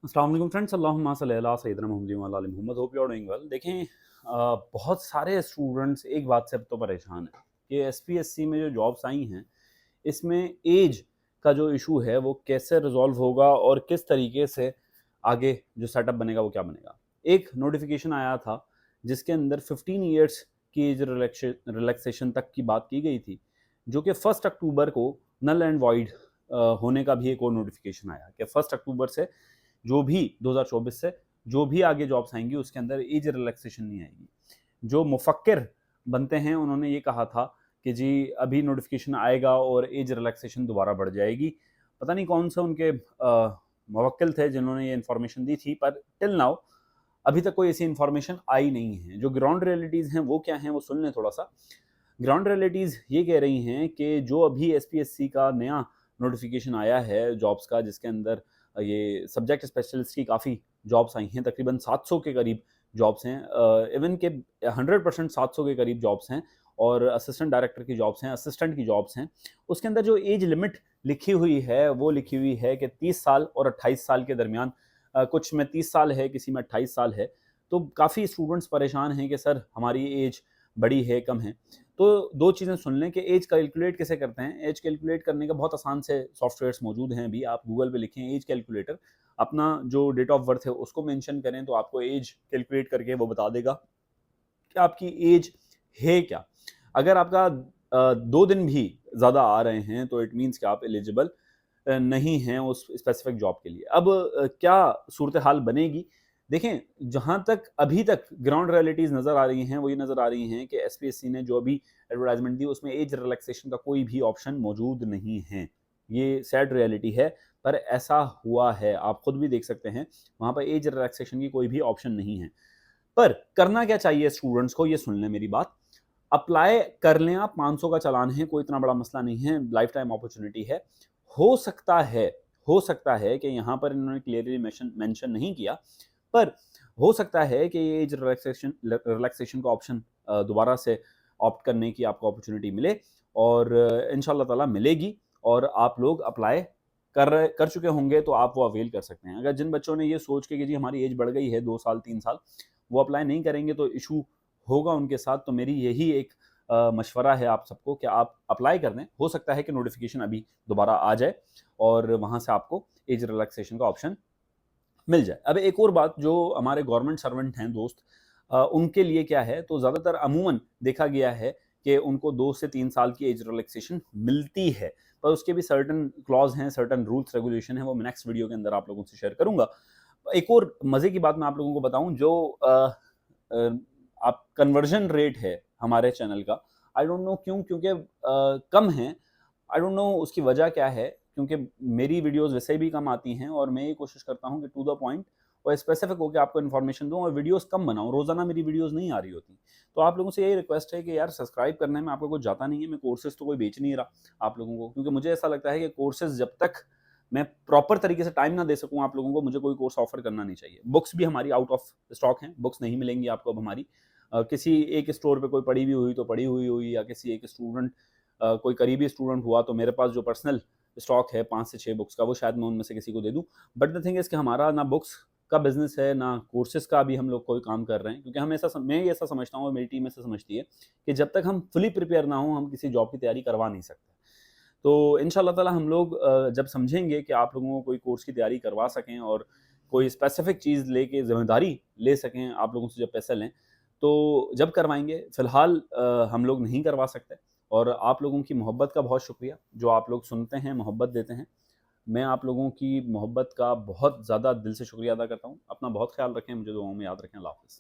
अस्सलाम वालेकुम फ्रेंड्स, अल्लाहुम्मा सल्ली अला सय्यिदिना मुहम्मदिन व अला आलि Muhammad. Hope you are doing well. देखें, बहुत सारे स्टूडेंट्स एक बात से अब तो परेशान हैं कि एसपीएससी में जो जॉब्स आई हैं, इसमें एज का जो इशू है वो कैसे रिजॉल्व होगा और किस तरीके से आगे जो सेटअप बनेगा वो क्या बनेगा। एक नोटिफिकेशन आया था जिसके अंदर 15 ईयर्स की एज रिलैक्सेशन तक की बात की गई थी, जो कि 1 अक्टूबर को नल एंड वॉइड होने का भी एक और नोटिफिकेशन आया कि 1 अक्टूबर से जो भी 2024 से जो भी आगे जॉब्स आएंगी उसके अंदर एज रिलैक्सेशन नहीं आएगी। जो मुफक्किर बनते हैं उन्होंने ये कहा था कि जी अभी नोटिफिकेशन आएगा और एज रिलैक्सेशन दोबारा बढ़ जाएगी। पता नहीं कौन से उनके मुवक्किल थे जिन्होंने ये इन्फॉर्मेशन दी थी, पर टिल नाउ अभी तक कोई ऐसी इन्फॉर्मेशन आई नहीं है। जो ग्राउंड रियलिटीज़ हैं वो क्या हैं वो सुन लें थोड़ा सा। ग्राउंड रियलिटीज़ ये कह रही हैं कि जो अभी एसपीएससी का नया नोटिफिकेशन आया है जॉब्स का, जिसके अंदर ये सब्जेक्ट स्पेशलिस्ट की काफ़ी जॉब्स आई हैं, तकरीबन 700 के करीब जॉब्स हैं, इवन के 100% 700 के करीब जॉब्स हैं, और असिस्टेंट डायरेक्टर की जॉब्स हैं, असिस्टेंट की जॉब्स हैं। उसके अंदर जो एज लिमिट लिखी हुई है वो लिखी हुई है कि 30 साल और 28 साल के दरमियान। कुछ में 30 साल है, किसी में 28 साल है। तो काफ़ी स्टूडेंट्स परेशान हैं कि सर हमारी एज बड़ी है, कम है। तो दो चीज़ें सुन लें कि एज कैलकुलेट कैसे करते हैं। एज कैलकुलेट करने का बहुत आसान से सॉफ्टवेयर्स मौजूद हैं। अभी आप गूगल पे लिखें एज कैलकुलेटर, अपना जो डेट ऑफ बर्थ है उसको मेंशन करें तो आपको एज कैलकुलेट करके वो बता देगा कि आपकी एज है क्या। अगर आपका 2 दिन भी ज़्यादा आ रहे हैं तो इट मीन्स कि आप एलिजिबल नहीं हैं उस स्पेसिफिक जॉब के लिए। अब क्या सूरत हाल बनेगी? देखें, जहाँ तक अभी तक ग्राउंड रियलिटीज़ नज़र आ रही हैं, वो ये नज़र आ रही हैं कि एसपीएससी ने जो अभी एडवर्टाइज़मेंट दी, उसमें एज रिलैक्सेशन का कोई भी ऑप्शन मौजूद नहीं है। ये सैड रियलिटी है, पर ऐसा हुआ है। आप खुद भी देख सकते हैं, वहाँ पर एज रिलैक्सेशन की कोई भी ऑप्शन नहीं है। पर करना क्या चाहिए स्टूडेंट्स को, ये सुन लें मेरी बात। अप्लाई कर लें आप, 500 का चालान है, कोई इतना बड़ा मसला नहीं है, लाइफ टाइम अपॉर्चुनिटी है। हो सकता है हो सकता है कि यहाँ पर इन्होंने क्लियरली मेंशन नहीं किया, पर हो सकता है कि ये एज रिलैक्सेशन का ऑप्शन दोबारा से ऑप्ट करने की आपको अपॉर्चुनिटी मिले, और इंशाल्लाह ताला मिलेगी, और आप लोग अप्लाई कर चुके होंगे तो आप वो अवेल कर सकते हैं। अगर जिन बच्चों ने ये सोच के कि जी हमारी एज बढ़ गई है 2 साल 3 साल, वो अप्लाई नहीं करेंगे तो इशू होगा उनके साथ। तो मेरी यही एक मशवरा है आप सबको कि आप अप्लाई कर दें। हो सकता है कि नोटिफिकेशन अभी दोबारा आ जाए और वहाँ से आपको एज रिलैक्सेशन का ऑप्शन मिल जाए। अब एक और बात, जो हमारे गवर्नमेंट सर्वेंट हैं दोस्त, उनके लिए क्या है, तो ज़्यादातर अमूमन देखा गया है कि उनको 2 से 3 साल की एज रिलैक्सेशन मिलती है, पर उसके भी सर्टेन क्लॉज़ हैं, सर्टेन रूल्स रेगुलेशन है, वो मैं नेक्स्ट वीडियो के अंदर आप लोगों से शेयर करूँगा। एक और मज़े की बात मैं आप लोगों को बताऊँ, जो अ, आप कन्वर्जन रेट है हमारे चैनल का, आई डोंट नो क्यों, क्योंकि कम है। आई डोंट नो उसकी वजह क्या है, क्योंकि मेरी वीडियोज़ वैसे भी कम आती हैं और मैं ये कोशिश करता हूँ कि टू द पॉइंट और स्पेसिफिक होके आपको इन्फॉर्मेशन दूँ, और वीडियोज़ कम बनाऊँ। रोज़ाना मेरी वीडियोज़ नहीं आ रही होती। तो आप लोगों से यही रिक्वेस्ट है कि यार सब्सक्राइब करने में आपको कुछ जाता नहीं है। मैं कोर्सेज़ तो कोई बेच नहीं रहा आप लोगों को, क्योंकि मुझे ऐसा लगता है कि कोर्सेज़ जब तक मैं प्रॉपर तरीके से टाइम ना दे सकूँ आप लोगों को, मुझे कोई कोर्स ऑफर करना नहीं चाहिए। बुक्स भी हमारी आउट ऑफ स्टॉक हैं, बुक्स नहीं मिलेंगी आपको अब हमारी। किसी एक स्टोर पे कोई पड़ी हुई तो पड़ी हुई, या किसी एक स्टूडेंट, कोई करीबी स्टूडेंट हुआ तो मेरे पास जो पर्सनल स्टॉक है 5 से 6 बुक्स का, वो शायद मैं उनमें से किसी को दे दूँ। बट द थिंग इज़ कि हमारा ना बुक्स का बिज़नेस है, ना कोर्सेज़ का अभी हम लोग कोई काम कर रहे हैं, क्योंकि मैं ऐसा समझता हूँ और मेरी टीम ऐसा समझती है कि जब तक हम फुली प्रिपेयर ना हों, हम किसी जॉब की तैयारी करवा नहीं सकते। तो इंशाल्लाह ताला हम लोग जब समझेंगे कि आप लोगों को कोई कोर्स की तैयारी करवा सकें और कोई स्पेसिफिक चीज़ लेके ज़िम्मेदारी ले सकें आप लोगों से जब पैसे लें, तो जब करवाएँगे। फ़िलहाल हम लोग नहीं करवा सकते, और आप लोगों की मोहब्बत का बहुत शुक्रिया, जो आप लोग सुनते हैं, मोहब्बत देते हैं। मैं आप लोगों की मोहब्बत का बहुत ज़्यादा दिल से शुक्रिया अदा करता हूँ। अपना बहुत ख़्याल रखें, मुझे दुआओं में याद रखें। अल्लाह हाफ़िज़।